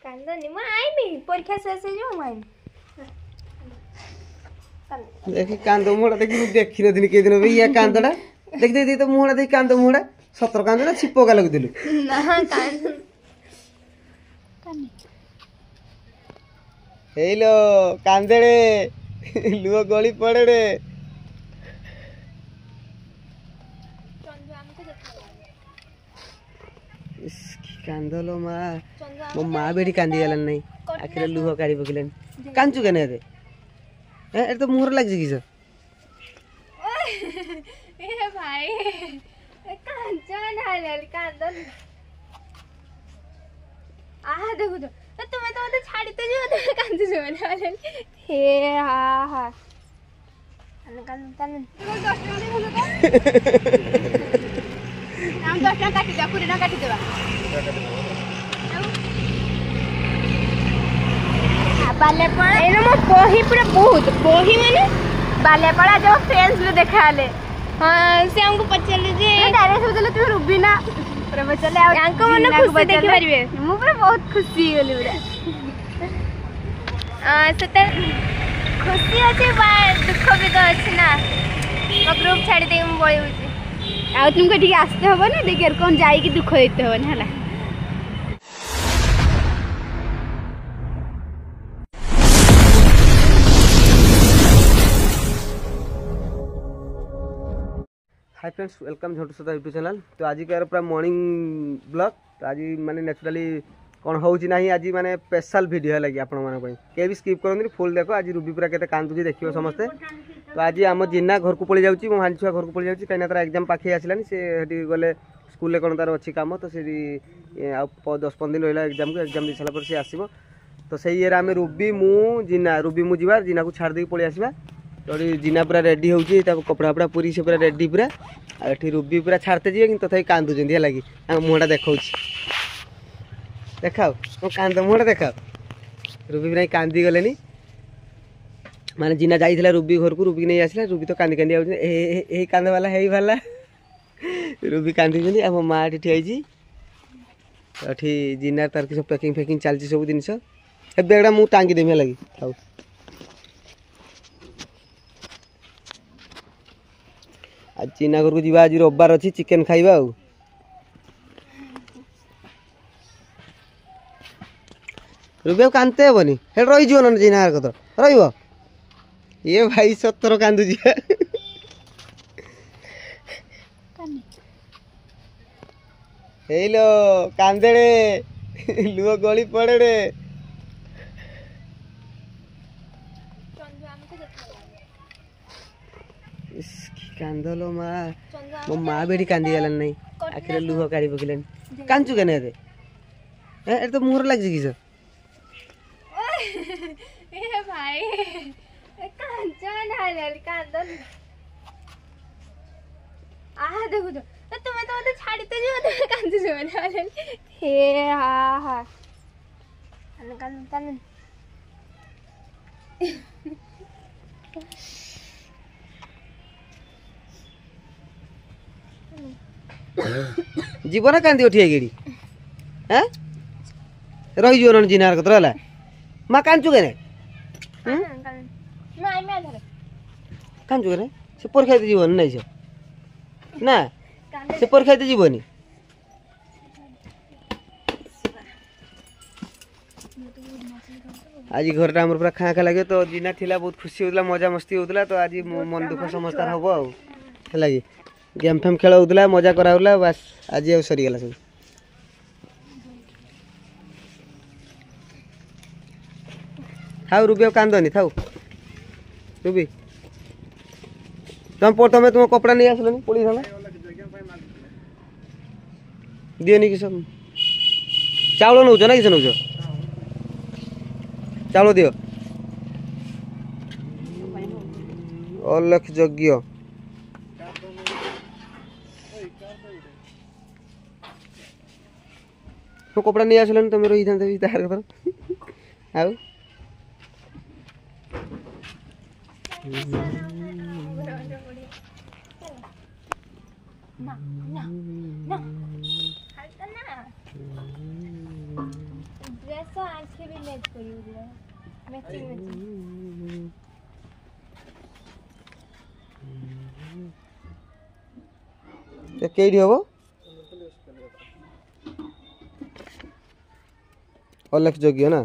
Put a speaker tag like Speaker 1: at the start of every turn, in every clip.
Speaker 1: कांदनी म आइमी परीक्षा शेष हो जो आइमी
Speaker 2: देखि कांद मुड़ा देखि देखि न दिन के दिन भई या कांदडा देख दे तो मुड़ा देख कांद मुड़ा सतर कांद ना छिपो का लग दिलु
Speaker 1: ना कांद कानी
Speaker 2: हेलो कांदड़े लुओ गली पड़े रे कांदलो माँ मो माँ बेटी कांदी गलन नहीं आखिर लुह काढ़ी पकिलन कांचु केने दे ए तो मुहर लाग जी किस
Speaker 1: ए भाई कांचो ना ले कांदन आ देखो तो तुम्हें तो मते छाड़ी तो जो तो कांचो जो ना ले हे हा हा कान कान 10 टका काटी दे पूरी ना काटी देबा बालेपड़ा एनो मो बही पूरा बहुत बही माने बालेपड़ा जो फ्रेंड्स ले देखाले हां से हमको पचले जे डायरेक्ट सोचले तू रुबीना पूरा पचले आ यांको मन खुशी देखि परिबे मु पूरा बहुत खुशी होली पूरा सते खुशी अछि बा दुख भी तो अछि ना मो ग्रुप छाड़ी दे मु बोली होची आ तुमको ठीक आस्ते होबो ना देखिर कोन जाई कि दुख होइते होबो ना हला
Speaker 2: हाय फ्रेंड्स वेलकम झंटू सदा यूट्यूब चैनल तो आज के पूरा मॉर्निंग ब्लॉग तो आज माने नेचुरली कौन होची नहीं आज माने स्पेशल वीडियो है लगी आपण माने के भी स्किप करनी फुल देखो आज रूबी पूरा केते कांदुची देखियो समस्ते तो आज आम जिन्ना घर को पड़ी जाउची मो हांछुआ घर को पड़ी जाउची कहीं तार एग्जाम पाखे आसलानी से हेटी गले स्कूल ले कोन तार अछि काम तो से 10-15 दिन रहिला एग्जाम को एग्जाम दे साला पर से आसीबो तो सही ये आमे रूबी मु जिन्ना रूबी मु जीवा जिन्ना को छाड़ दे पड़ी आसीबा तो जिना पूरा रेडी होची कपड़ा फपड़ा पूरी से पूरा रेडी पूरा आठी रूबी पूरा छाड़ते जीवे कि तथापि कांदुचंदी है लगी मुहटा देखौची देखाओ मो कांद मुहटा देखाओ रूबी नहीं कांदी गलेनी माने जिना जाइथिला रूबी घर को रूबी नहीं आसला रूबी तो कांदी कांदी आउछ ए कांद वाला हेई वाला रूबी कांदी जंदी आ मो मां एठी ठियाइची एठी जिना तार कि सब पैकिंग फेकिंग चलची सब जिनिस ए बेगडा मु टांगी देमे लगी थाउ आज चीना घर को जीवा आज रविवार अच्छी चिकेन खाइबा आ रुबे कांते हेबनी हे रही जीव न चीना घर कत रहिबो ये भाई 17 कांदु जी हेलो कांदेड़े लुओ गली पड़े रे कांदलो माँ मो माँ बेटी कांदी गलन नहीं आखिर लुह काढ़ी पकिलन कांचु केने दे ए तो मुहर लाग जी किस
Speaker 1: ए भाई कांचो ना ले कांदन आ देखो तो तुम्हें तो मते छाड़ी तो जो तो कांचो जो ना ले हे हा हा कान कान
Speaker 2: जीवन कांदी उठी गेड़ी हैं रही जो जिनार कत रहला मां कांचु केने
Speaker 1: नाइ मैं धरे
Speaker 2: कांचु केने से पर खाइते जीवन नहीं से ना से पर खाइते जीवनी आज घरटा हमर पूरा खा खा लगे तो जिना थिला बहुत खुशी होतला मजा मस्ती होतला तो आज मन दुख समस्तार हबो आ लागी गेम फेम खेल होता मजा कराला बस आज आ सरीगला सब थाउ रूबी कांदनी थाउ रूबी तुम तुम कपड़ा नहीं आसलनी पुलिस दिएनि कि सब चाउल नौ ना किस नौ चाउल दियो अलख यज्ञ तो कपड़ा नहीं आसलानी तुम रही था तार कथर आउ
Speaker 1: ड्रेस आसो आंखे भी मैच करियो मैचिंग मैचिंग
Speaker 2: ये केडी हबो अलग जगह ना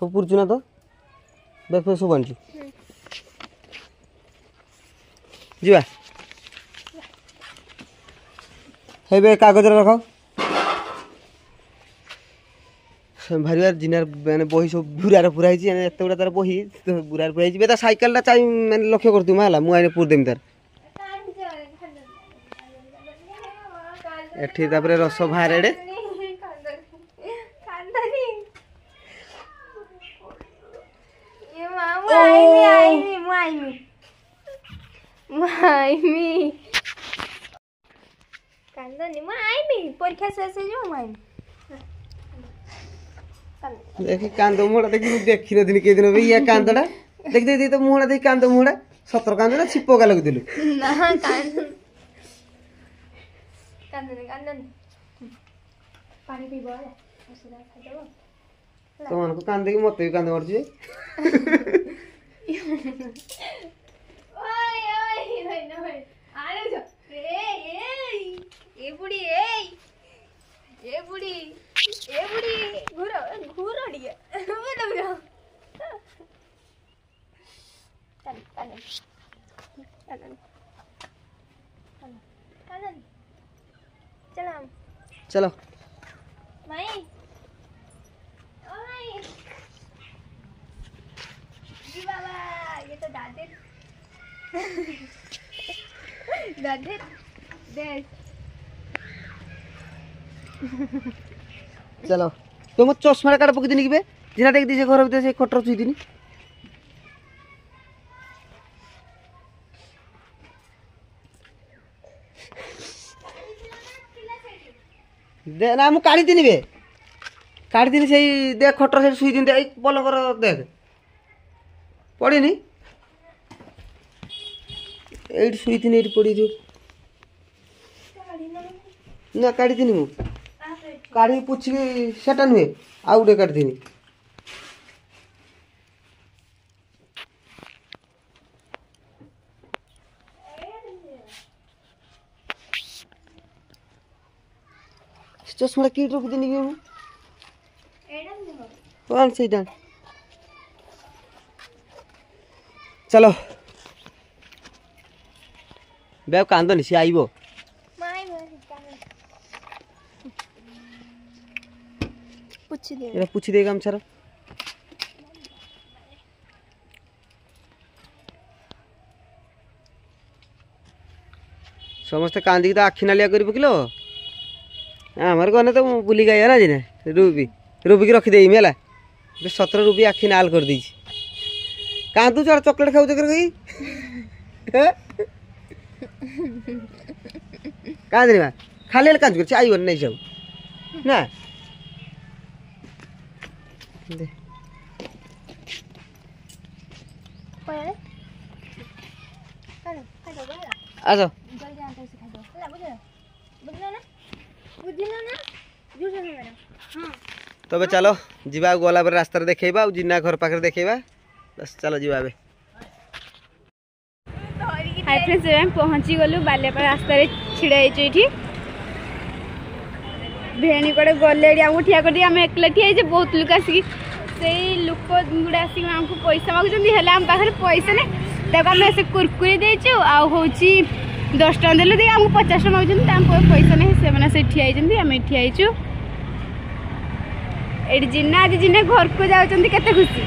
Speaker 2: सब पुरचु ना तो बैग पे सब आनछु जीवा हे बे कागज रखो भारी बार जिनार माने बही सब बुरार पुरा हिची एते गुडा तार बही तो बुरार पुरा हिची बेटा साइकिल ता चाहि माने लक्ष्य करतु माला मु आइने पुर देम तार एठी तापरे रस भारेडे
Speaker 1: परीक्षा शेष हो
Speaker 2: देखि कांद मुड़ा देखि देखि न दिन के दिन बे या कांदडा देख दे तो मुड़ा देख कांद मुड़ा सतर कांद ना छिपो का लग दिलु
Speaker 1: ना कांद पानी पीबो ओसरा खा देबो
Speaker 2: तो मन को कांद के मते भी कांद मरजी
Speaker 1: ओय ओय भाई ना भाई आरे जो ए बुढ़ी ए बुढ़ी घूरो दिया मतलब जाओ
Speaker 2: चलो
Speaker 1: माई ओए जी बाबा ये तो दादे देख
Speaker 2: चलो तुम चश्मा काट पक दिन के जिना देख दीजिए घर भीतर से खटर छुई दिन दे ना मु काढ़ी दिन बे काढ़ी दिन से देख खटर से छुई दिन दे बल कर देख पड़ेनी एट छुई दिन एट पड़ी जो ना काढ़ी दिन मु काढ़ी पूछी सेटा नुहे आउ गोटे काढ़ी दिन चश्मा की रख दिन कौन से चलो बे कांदनी सी आइबो पूछी दे गामछार समस्ते कांदी तो आखि नालिया कर पकिलो आमर गने तो बुली गई ना जिने रूबी की रखी है सतर रूबी आखि नाल कर दी कांदू चढ़ चॉकलेट खाऊ कर गई कांदनी बा खाली कांद कर आई नहीं सब ना दे आसो तबे चलो जीवा गला बेर रास्ता देखेबा जिन्ना घर पाखे देखेबा बस चलो जीवा बे
Speaker 1: हाय फ्रेंड्स हम पहुंची गलु बालेपाड़ा रास्ता रे छिड़ा हेचो इठी भेणी कोडे गले हमको ठिया कर दी हम एकला ठिया हेजे बहुत लोक आसी से लोक गुडा आसी हमको पैसा मागु जंदी हला हम पाखरे पैसा ने तब हम से कुरकुरी देचो आ होची 10 टका देले दे हमको 50 टका मागु जंदी हम पैसा ने से मना से ठिया जंदी हम ठिया हेचो एडी जिन्ना आज जिन्ना घर को जाउ जंदी केते खुशी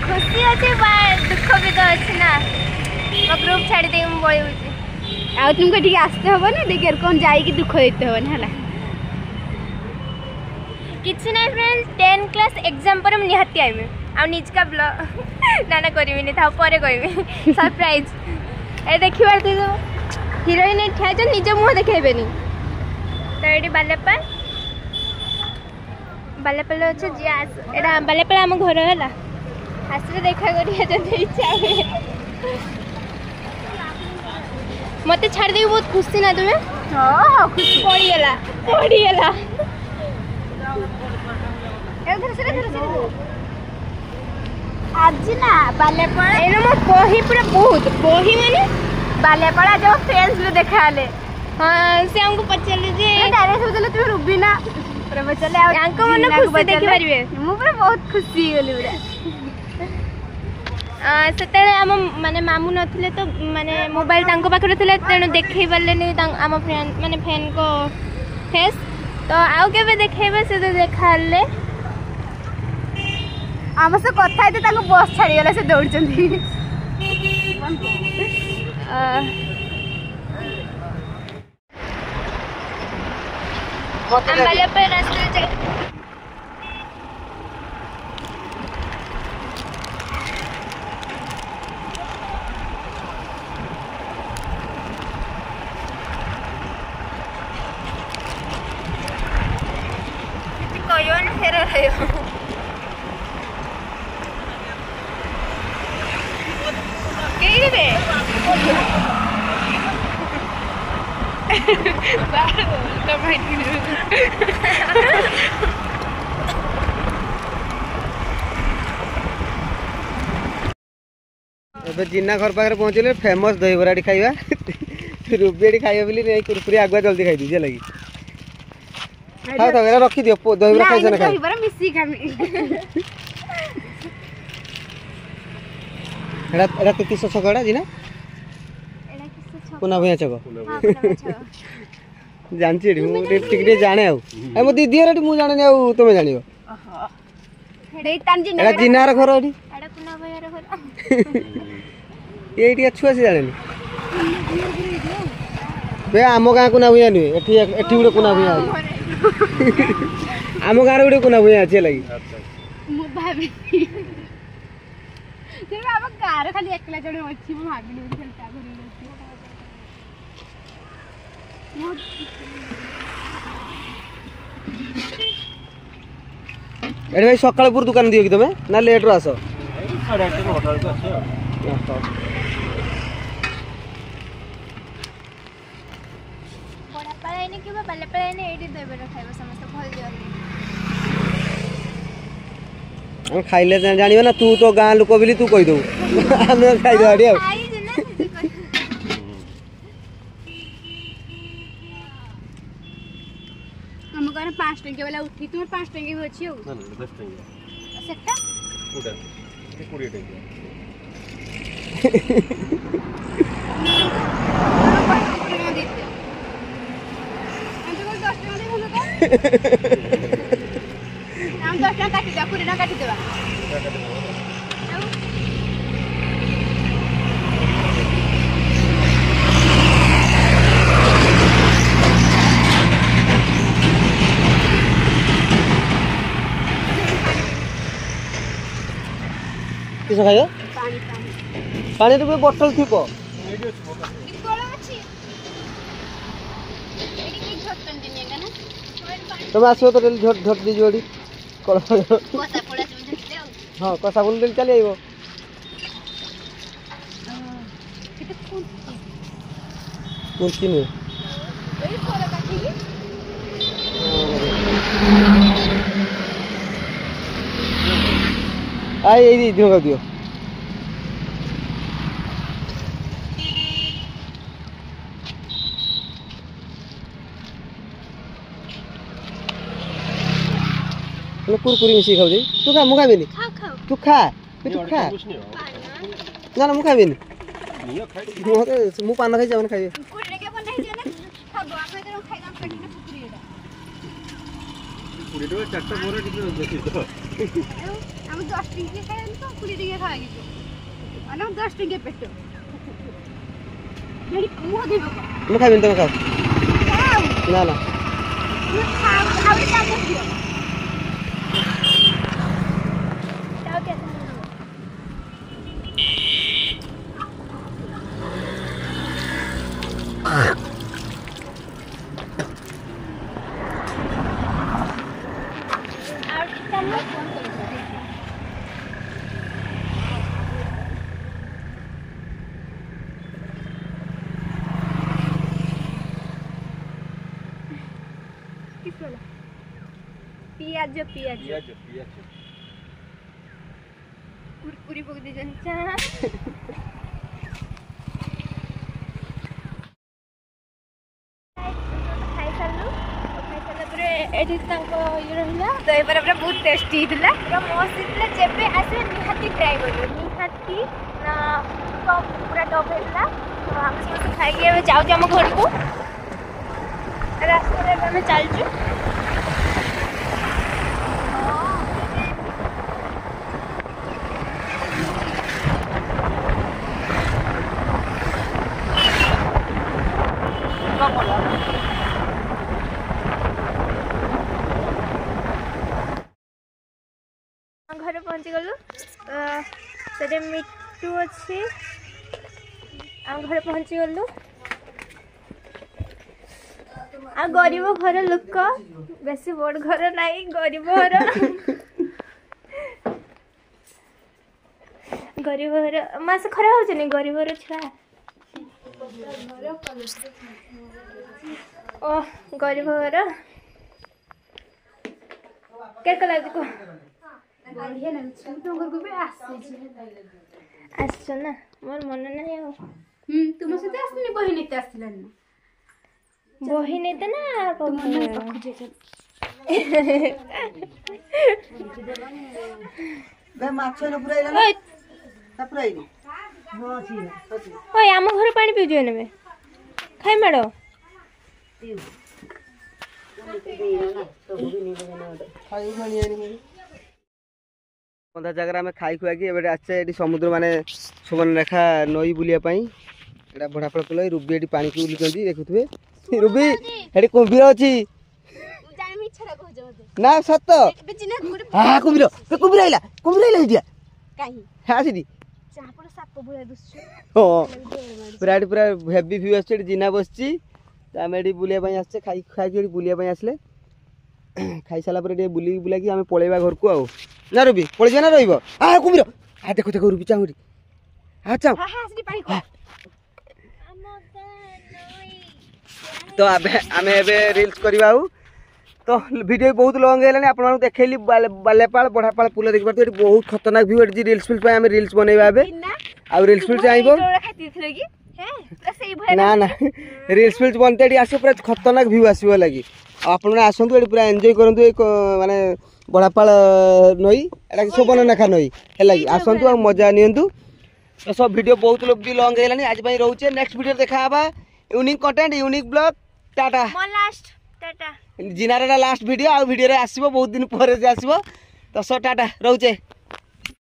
Speaker 1: खुशी अछि दुख भी तो अछि ना म ग्रुप छाड़ी दे हम बोली होची आ तुमको ठीक आस्ते होबो ना देख कौन जाई कि दुख देते होबो ना हला किछि नै फ्रेंड्स 10 क्लास एग्जाम पर हम निहाती आइमे आ निज का ब्लॉग नाना करबी नै था परे कहबी सरप्राइज ए देखिबार दे हीरोइन ठा जो निज मुह देखेबेनी तो ये बालेपाल बालेपाल अच्छे जी एटा बालेपाल आम घर है आसरे देखा करिए जब इच्छा हुए मत छाड़ दे बहुत खुशी ना तुम्हें हाँ खुशी पड़ीगला आज ना बालेपाल एने मो बही पूरा बहुत बही माने बालेपाल जो फ्रेंड्स भी देखाले हाँ से हमको पचारे जे डायरेक्ट सोचले तुम रुबीना पूरा पचाले यांको मन खुशी देखि परिबे मु पूरा बहुत खुशी होली पूरा सेते आम माने मामू नथिले तो माने मोबाइल तांको पाखरे थिले तेनु देखै परले नै आम फ्रेंड माने फैन को फेस तो आउ केबे देखैबे से देखाले आम से कथा है तांको बस छाड़ी गला से दौड़चंदी अंबाला पे रास्ते से कोई न फेर रहे हो के रे
Speaker 2: जिन्ना घर पाखे पहुँचले फेमस दहीबराटी खाइबा रुबियाटी खाइबा बोली नहीं कुरकुरी आगुआ जल्दी खाई दीजिए लगी खाओ तो एरा रखी दियो दहीबरा खाइछ ना खाइ
Speaker 1: दहीबरा मिसी खामी
Speaker 2: एरा 3300 छकड़ा जिना
Speaker 1: एड़ा किस
Speaker 2: पुना भैया छक
Speaker 1: हां पुना
Speaker 2: जानची मु ठीक जाने आउ ए मो दीदी रे मु जाने आउ तुमे जानियो
Speaker 1: ओहो हेडे तांजी
Speaker 2: एड़ा जिनार घर एडी
Speaker 1: एड़ा पुना भैया रे घर
Speaker 2: एटी छुआ से जाने बे आम गाँ को ना भैया नुए एठी एठी गुडे कोना भैया आम गाँ रे गुडे कोना भैया अछि लगी
Speaker 1: मु भाबी ते बाबा गार खाली एकला जण अछि मु भाबी नु खेलता घरे
Speaker 2: एडी भाई सकाळपुर दुकान दियो कि तमे ना लेट रो आसो
Speaker 3: 8:30 9:00 को आछो
Speaker 1: पड़ा पड़ाई ने कि बाले पड़ाई ने एडी देबे खाइबो समस्त भल जल्दी
Speaker 2: हम खाइले जानिबा ना तू तो गाँ लोक बिली तू कहि दउ हम खाइ दो आडी
Speaker 1: खाई जे ना हम करे 5 टंकी वाला उठी तुम 5 टंकी भी अछि हो
Speaker 3: ना 10 टंकी
Speaker 1: सेटा
Speaker 3: कोडा 20 टंकी
Speaker 1: हम 10 टका काटी दे पूरी ना काटी देबा
Speaker 2: किस खाइयो
Speaker 1: पानी पानी
Speaker 2: पानी रे बोतल थिपो
Speaker 1: निकोला अछि एडी की झटन दिने ना
Speaker 2: तुम आसो तो झट झट दी जोड़ी कल
Speaker 1: कोसा पड़ा से झटले
Speaker 2: हां कसा बोल दिल चली आइबो
Speaker 1: किते कोन
Speaker 2: कुर्ती में
Speaker 1: एई कोला काटी
Speaker 2: आई एई दियो दियो कुरकुरी मिसी खाऊ तू खा मुखा बेनी
Speaker 1: खाओ खाओ
Speaker 2: तू खा तू खा ना ना मुखा बेनी
Speaker 3: नियो खाइ
Speaker 2: मु पान खाई जावन खाइबे
Speaker 1: कुड़ी के बनाई जे ना खाबो आमे तो खाइ दाम पेट में पुकरी एटा
Speaker 3: पुरी तो चारटा बोरा टिके देखि तो
Speaker 1: हम 10 टंकी खाइ तो कुड़ी टिके खाइ गयो अना 10 टंकी पेट मेरी मुंह देबो
Speaker 2: मुखा बेनी तुम खाओ
Speaker 1: खाओ
Speaker 2: ना ना
Speaker 1: खाओ खाओ का देखियो खाओ के पियाज पियाज
Speaker 3: पियाज पियाज
Speaker 1: कुरकुरी पक दे एठी तांको ये रहला दही बरा बरा बहुत टेस्टी हितला पूरा मस्त हितला जेबे आसे निहाती ट्राई करियो निहाती ना टॉप पूरा टॉप हितला तो हम समस्त खाई के जाऊ हम घर को रास्ता रे हम चलजु घर पहुँची गलु से मिट्टू अच्छी आम घर पहुँची गलु आ गरीब घर लोक बेसी बड़ घर नहीं गरीब घर गरीब घर मास खरा हो गरीब घर छुआ ओ गरीब घर के लगे को
Speaker 4: बढ़िया ना तुम घर को भी
Speaker 1: आसछ ना मोर मन नहीं हो
Speaker 4: तुम सहित आसनी बही नेते आसथिलन
Speaker 1: बही नेते ना
Speaker 4: तुम मन पखुजे
Speaker 2: बे माछ न पुराइला ना ता पुराइनी हां छी
Speaker 1: ओए आम घर पानी पिजो नेबे खाइ माडो
Speaker 2: खाइ मणियानी पंदा जगह में खाई खुआ कि एबे आछे एटी समुद्र माने सुवर्णरेखा नई बुलिया पई एटा बड़ा पड़ पले रुबी एटी पानी की उलिकंदी देखुथबे रुबी एटी कुंभीर अछि
Speaker 1: जाने मी इच्छा को जो
Speaker 2: ना सत्त
Speaker 1: बिचिना गुड
Speaker 2: हां कुंभीर आइला हिडिया
Speaker 1: काहे
Speaker 2: हां सिदी
Speaker 1: जहां पर साप बुला दुसु
Speaker 2: हां पूरा हेवी व्यू आछे जिना बसची त हम एटी बुलिया पई आछे खाई एटी बुलिया पई आसले खाई साला पर एटी बुली बुला कि हम पळेबा घर को आउ ना रुबी पळे जा ना रहिबो आ कुंभीर आ देखो रुबी चांगुरी आ चां
Speaker 1: हां हां सिदी पानी को
Speaker 2: तो आमे एबे रील्स करबाऊ तो वीडियो बहुत लॉन्ग हेलानी आपण मानु देखैली बालेपाल बढापाल पुल देख परते एटी बहुत खतरनाक व्यू एटी रील्स फिल्म आमे रील्स बनैबा एबे आ रील्स फिल्म चाहबो
Speaker 1: खाती थले की हैं तो सही भय
Speaker 2: ना ना रील्स फिल्म बनते एटी आसे पूरा खतरनाक व्यू आसीबो लागि आपण माने आसंतु एटी पूरा एन्जॉय करंतु एक माने बढापाल नई एटा सोबन नखा नई हेला की आसंतु आ मजा नियंतु तो सब वीडियो बहुत लोग लॉन्ग हेलानी आज भाई रहउचे नेक्स्ट वीडियो देखा आबा unique content unique blog tata
Speaker 1: मोर लास्ट टाटा
Speaker 2: जिनार लास्ट वीडियो आ वीडियो रे आसीबो बहुत दिन पर जे आसीबो तो सो टाटा रहउचे।